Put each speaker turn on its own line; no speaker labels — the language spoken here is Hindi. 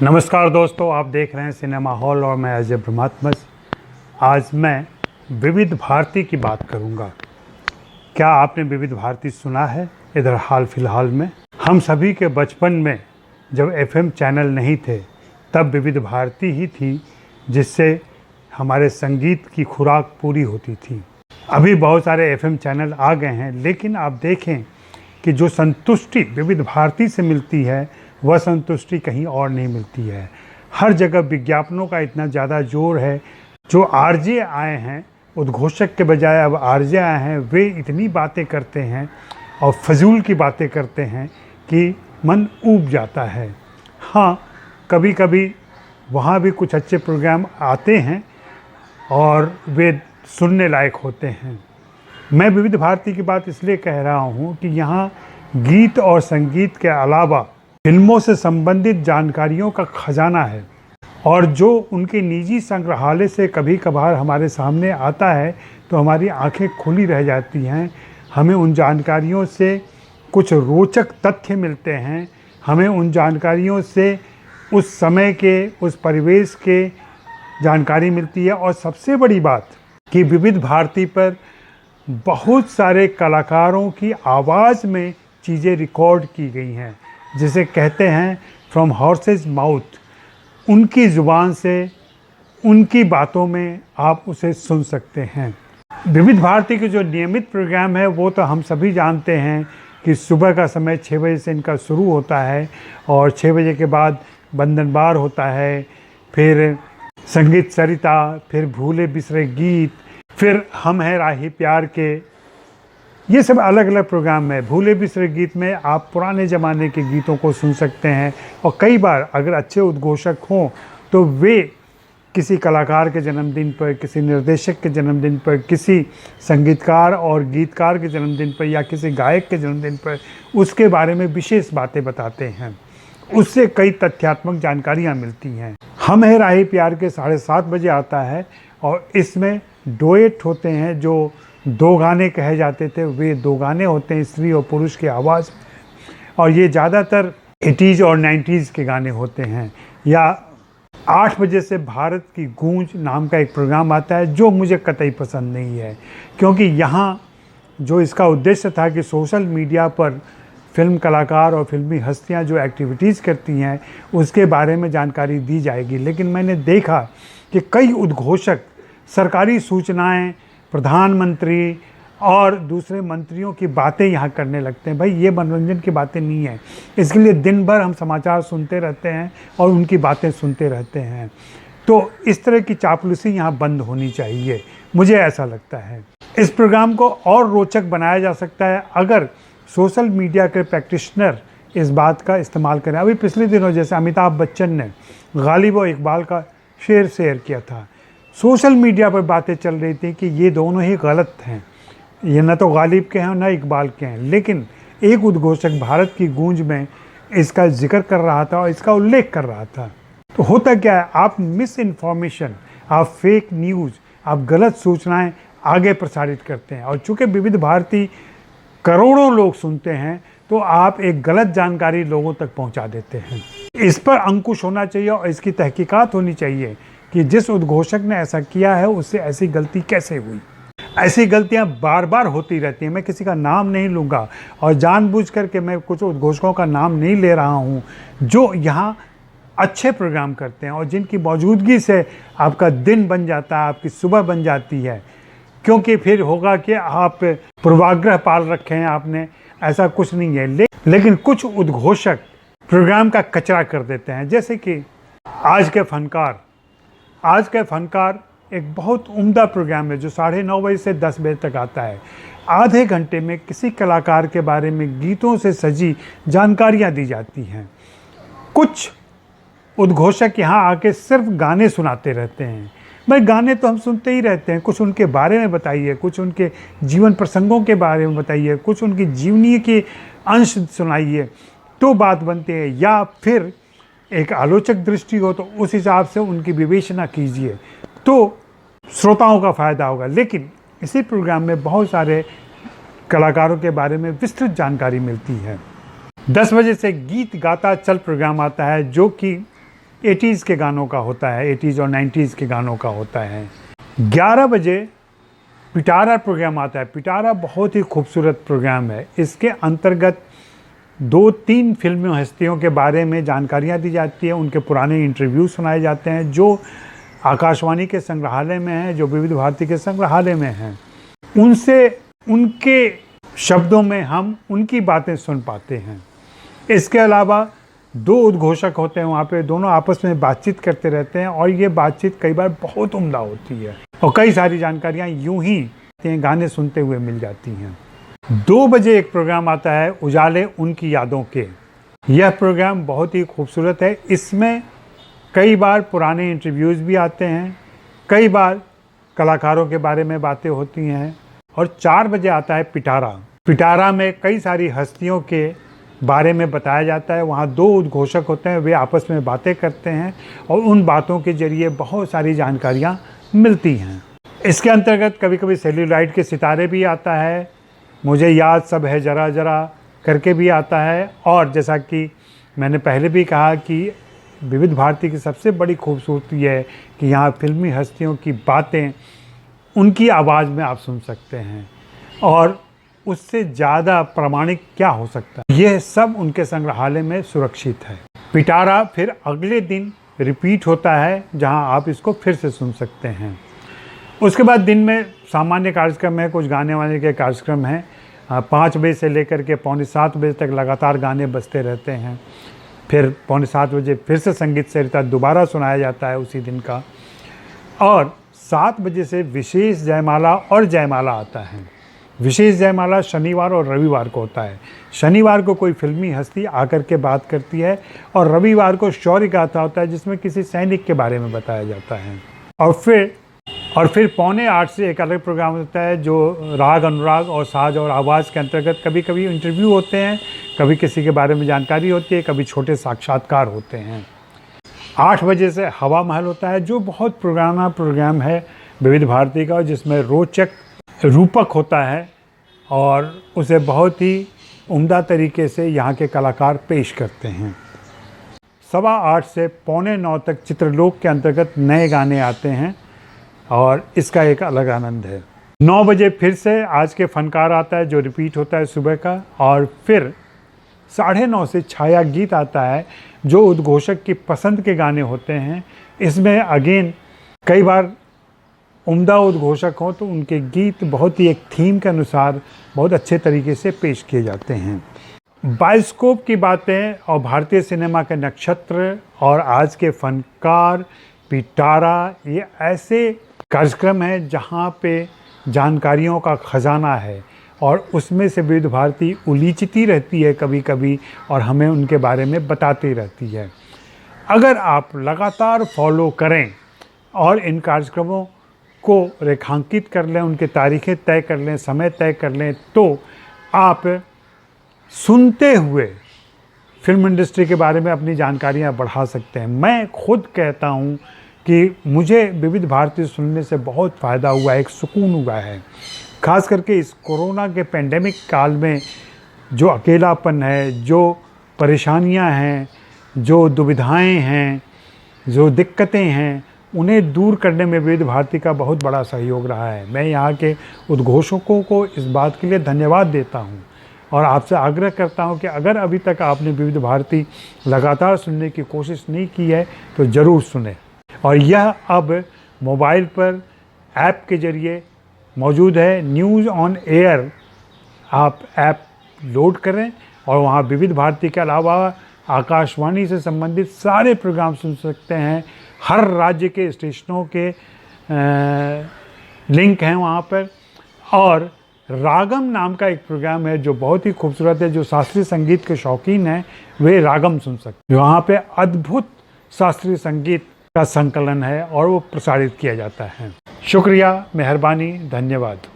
नमस्कार दोस्तों, आप देख रहे हैं सिनेमा हॉल और मैं अजय ब्रह्मात्मज। आज मैं विविध भारती की बात करूंगा। क्या आपने विविध भारती सुना है? इधर हाल फिलहाल में हम सभी के बचपन में जब एफएम चैनल नहीं थे तब विविध भारती ही थी जिससे हमारे संगीत की खुराक पूरी होती थी। अभी बहुत सारे एफएम चैनल आ गए हैं, लेकिन आप देखें कि जो संतुष्टि विविध भारती से मिलती है वह संतुष्टि कहीं और नहीं मिलती है। हर जगह विज्ञापनों का इतना ज़्यादा जोर है। जो आरजे आए हैं, उद्घोषक के बजाय अब आरजे आए हैं, वे इतनी बातें करते हैं और फजूल की बातें करते हैं कि मन ऊब जाता है। हाँ, कभी कभी वहाँ भी कुछ अच्छे प्रोग्राम आते हैं और वे सुनने लायक होते हैं। मैं विविध भारती की बात इसलिए कह रहा हूँ कि यहाँ गीत और संगीत के अलावा फिल्मों से संबंधित जानकारियों का खजाना है, और जो उनके निजी संग्रहालय से कभी कभार हमारे सामने आता है तो हमारी आंखें खुली रह जाती हैं। हमें उन जानकारियों से कुछ रोचक तथ्य मिलते हैं, हमें उन जानकारियों से उस समय के, उस परिवेश के जानकारी मिलती है। और सबसे बड़ी बात कि विविध भारती पर बहुत सारे कलाकारों की आवाज़ में चीज़ें रिकॉर्ड की गई हैं, जिसे कहते हैं फ्रॉम हॉर्सेस माउथ। उनकी ज़ुबान से, उनकी बातों में आप उसे सुन सकते हैं। विविध भारती के जो नियमित प्रोग्राम है वो तो हम सभी जानते हैं कि सुबह का समय 6 बजे से इनका शुरू होता है और 6 बजे के बाद बंधन बार होता है, फिर संगीत सरिता, फिर भूले बिसरे गीत, फिर हम हैं राही प्यार के। ये सब अलग अलग प्रोग्राम है। भूले बिसरे गीत में आप पुराने ज़माने के गीतों को सुन सकते हैं, और कई बार अगर अच्छे उद्घोषक हों तो वे किसी कलाकार के जन्मदिन पर, किसी निर्देशक के जन्मदिन पर, किसी संगीतकार और गीतकार के जन्मदिन पर या किसी गायक के जन्मदिन पर उसके बारे में विशेष बातें बताते हैं। उससे कई तथ्यात्मक जानकारियाँ मिलती हैं। हम हैं राही प्यार के 7:30 बजे आता है और इसमें डुएट होते हैं। जो 2 गाने कहे जाते थे वे 2 गाने होते हैं, स्त्री और पुरुष की आवाज़ में, और ये ज़्यादातर 80s और 90s के गाने होते हैं। या 8 बजे से भारत की गूंज नाम का एक प्रोग्राम आता है जो मुझे कतई पसंद नहीं है, क्योंकि यहाँ जो इसका उद्देश्य था कि सोशल मीडिया पर फिल्म कलाकार और फिल्मी हस्तियाँ जो एक्टिविटीज़ करती हैं उसके बारे में जानकारी दी जाएगी, लेकिन मैंने देखा कि कई उद्घोषक सरकारी सूचनाएं, प्रधानमंत्री और दूसरे मंत्रियों की बातें यहाँ करने लगते हैं। भाई, ये मनोरंजन की बातें नहीं है। इसके लिए दिन भर हम समाचार सुनते रहते हैं और उनकी बातें सुनते रहते हैं। तो इस तरह की चापलूसी यहाँ बंद होनी चाहिए, मुझे ऐसा लगता है। इस प्रोग्राम को और रोचक बनाया जा सकता है अगर सोशल मीडिया के प्रैक्टिशनर इस बात का इस्तेमाल करें। अभी पिछले दिनों जैसे अमिताभ बच्चन ने गालिब और इकबाल का शेयर किया था, सोशल मीडिया पर बातें चल रही थी कि ये दोनों ही गलत हैं, ये न तो गालिब के हैं न इकबाल के हैं, लेकिन एक उद्घोषक भारत की गूंज में इसका जिक्र कर रहा था और इसका उल्लेख कर रहा था। तो होता क्या है, आप मिस इन्फॉर्मेशन, आप फेक न्यूज़, आप गलत सूचनाएं आगे प्रसारित करते हैं। और चूँकि विविध भारती करोड़ों लोग सुनते हैं तो आप एक गलत जानकारी लोगों तक पहुंचा देते हैं। इस पर अंकुश होना चाहिए और इसकी तहकीकात होनी चाहिए कि जिस उद्घोषक ने ऐसा किया है उससे ऐसी गलती कैसे हुई। ऐसी गलतियां बार बार होती रहती हैं। मैं किसी का नाम नहीं लूँगा और जानबूझ करके मैं कुछ उद्घोषकों का नाम नहीं ले रहा हूं जो यहाँ अच्छे प्रोग्राम करते हैं और जिनकी मौजूदगी से आपका दिन बन जाता है, आपकी सुबह बन जाती है। क्योंकि फिर होगा कि आप पूर्वाग्रह पाल रखे हैं आपने, ऐसा कुछ नहीं है। लेकिन कुछ उद्घोषक प्रोग्राम का कचरा कर देते हैं, जैसे कि आज के फनकार एक बहुत उम्दा प्रोग्राम है जो 9:30 बजे से 10 बजे तक आता है। आधे घंटे में किसी कलाकार के बारे में गीतों से सजी जानकारियां दी जाती हैं। कुछ उद्घोषक यहाँ आके सिर्फ गाने सुनाते रहते हैं। भाई, गाने तो हम सुनते ही रहते हैं, कुछ उनके बारे में बताइए, कुछ उनके जीवन प्रसंगों के बारे में बताइए, कुछ उनकी जीवनी के अंश सुनाइए, तो बात बनती है। या फिर एक आलोचक दृष्टि हो तो उस हिसाब से उनकी विवेचना कीजिए, तो श्रोताओं का फ़ायदा होगा। लेकिन इसी प्रोग्राम में बहुत सारे कलाकारों के बारे में विस्तृत जानकारी मिलती है। 10 बजे से गीत गाता चल प्रोग्राम आता है जो कि 80s के गानों का होता है, 80s और 90s के गानों का होता है। 11 बजे पिटारा प्रोग्राम आता है। पिटारा बहुत ही खूबसूरत प्रोग्राम है। इसके अंतर्गत 2-3 फिल्मी हस्तियों के बारे में जानकारियाँ दी जाती है, उनके पुराने इंटरव्यू सुनाए जाते हैं जो आकाशवाणी के संग्रहालय में हैं, जो विविध भारती के संग्रहालय में हैं। उनसे उनके शब्दों में हम उनकी बातें सुन पाते हैं। इसके अलावा 2 उद्घोषक होते हैं वहाँ पे, दोनों आपस में बातचीत करते रहते हैं और ये बातचीत कई बार बहुत उम्दा होती है और कई सारी जानकारियाँ यूं ही गाने सुनते हुए मिल जाती हैं। 2 बजे एक प्रोग्राम आता है उजाले उनकी यादों के। यह प्रोग्राम बहुत ही खूबसूरत है। इसमें कई बार पुराने इंटरव्यूज़ भी आते हैं, कई बार कलाकारों के बारे में बातें होती हैं। और 4 बजे आता है पिटारा। पिटारा में कई सारी हस्तियों के बारे में बताया जाता है। वहाँ 2 उद्घोषक होते हैं, वे आपस में बातें करते हैं और उन बातों के जरिए बहुत सारी जानकारियाँ मिलती हैं। इसके अंतर्गत कभी कभी सेल्यूलाइट के सितारे भी आता है, मुझे याद सब है ज़रा ज़रा करके भी आता है। और जैसा कि मैंने पहले भी कहा कि विविध भारती की सबसे बड़ी खूबसूरती है कि यहाँ फिल्मी हस्तियों की बातें उनकी आवाज़ में आप सुन सकते हैं और उससे ज़्यादा प्रामाणिक क्या हो सकता है। यह सब उनके संग्रहालय में सुरक्षित है। पिटारा फिर अगले दिन रिपीट होता है जहां आप इसको फिर से सुन सकते हैं। उसके बाद दिन में सामान्य कार्यक्रम है, कुछ गाने वाने के कार्यक्रम हैं। 5 बजे से लेकर के 6:45 बजे तक लगातार गाने बजते रहते हैं। फिर 6:45 बजे फिर से संगीत सरिता दोबारा सुनाया जाता है उसी दिन का। और 7 बजे से विशेष जयमाला और जयमाला आता है। विशेष जयमाला शनिवार और रविवार को होता है। शनिवार को कोई फिल्मी हस्ती आकर के बात करती है और रविवार को शौर्य गाथा होता है जिसमें किसी सैनिक के बारे में बताया जाता है। और फिर 7:45 से एक अलग प्रोग्राम होता है जो राग अनुराग और साज और आवाज़ के अंतर्गत कभी कभी इंटरव्यू होते हैं, कभी किसी के बारे में जानकारी होती है, कभी छोटे साक्षात्कार होते हैं। 8 बजे से हवा महल होता है जो बहुत पुराना प्रोग्राम है विविध भारती का, जिसमें रोचक रूपक होता है और उसे बहुत ही उम्दा तरीके से यहाँ के कलाकार पेश करते हैं। 8:15 से 8:45 तक चित्रलोक के अंतर्गत नए गाने आते हैं और इसका एक अलग आनंद है। 9 बजे फिर से आज के फनकार आता है जो रिपीट होता है सुबह का। और फिर 9:30 से छाया गीत आता है जो उद्घोषक की पसंद के गाने होते हैं। इसमें अगेन कई बार उम्दा उद्घोषक हों तो उनके गीत बहुत ही एक थीम के अनुसार बहुत अच्छे तरीके से पेश किए जाते हैं। बायोस्कोप की बातें और भारतीय सिनेमा के नक्षत्र और आज के फनकार, पिटारा, ये ऐसे कार्यक्रम हैं जहाँ पे जानकारियों का ख़जाना है और उसमें से विविध भारती उलीचती रहती है कभी कभी और हमें उनके बारे में बताती रहती है। अगर आप लगातार फॉलो करें और इन कार्यक्रमों को रेखांकित कर लें, उनके तारीखें तय कर लें, समय तय कर लें, तो आप सुनते हुए फिल्म इंडस्ट्री के बारे में अपनी जानकारियां बढ़ा सकते हैं। मैं खुद कहता हूं कि मुझे विविध भारती सुनने से बहुत फ़ायदा हुआ है, एक सुकून हुआ है। ख़ास करके इस कोरोना के पेंडेमिक काल में जो अकेलापन है, जो परेशानियां हैं, जो दुविधाएं हैं, जो दिक्कतें हैं, उन्हें दूर करने में विविध भारती का बहुत बड़ा सहयोग रहा है। मैं यहाँ के उद्घोषकों को इस बात के लिए धन्यवाद देता हूँ और आपसे आग्रह करता हूँ कि अगर अभी तक आपने विविध भारती लगातार सुनने की कोशिश नहीं की है तो ज़रूर सुने। और यह अब मोबाइल पर ऐप के ज़रिए मौजूद है। न्यूज़ ऑन एयर आप ऐप लोड करें और वहाँ विविध भारती के अलावा आकाशवाणी से संबंधित सारे प्रोग्राम सुन सकते हैं। हर राज्य के स्टेशनों के लिंक हैं वहाँ पर। और रागम नाम का एक प्रोग्राम है जो बहुत ही खूबसूरत है। जो शास्त्रीय संगीत के शौकीन हैं वे रागम सुन सकते हैं। वहाँ पे अद्भुत शास्त्रीय संगीत का संकलन है और वो प्रसारित किया जाता है। शुक्रिया, मेहरबानी, धन्यवाद।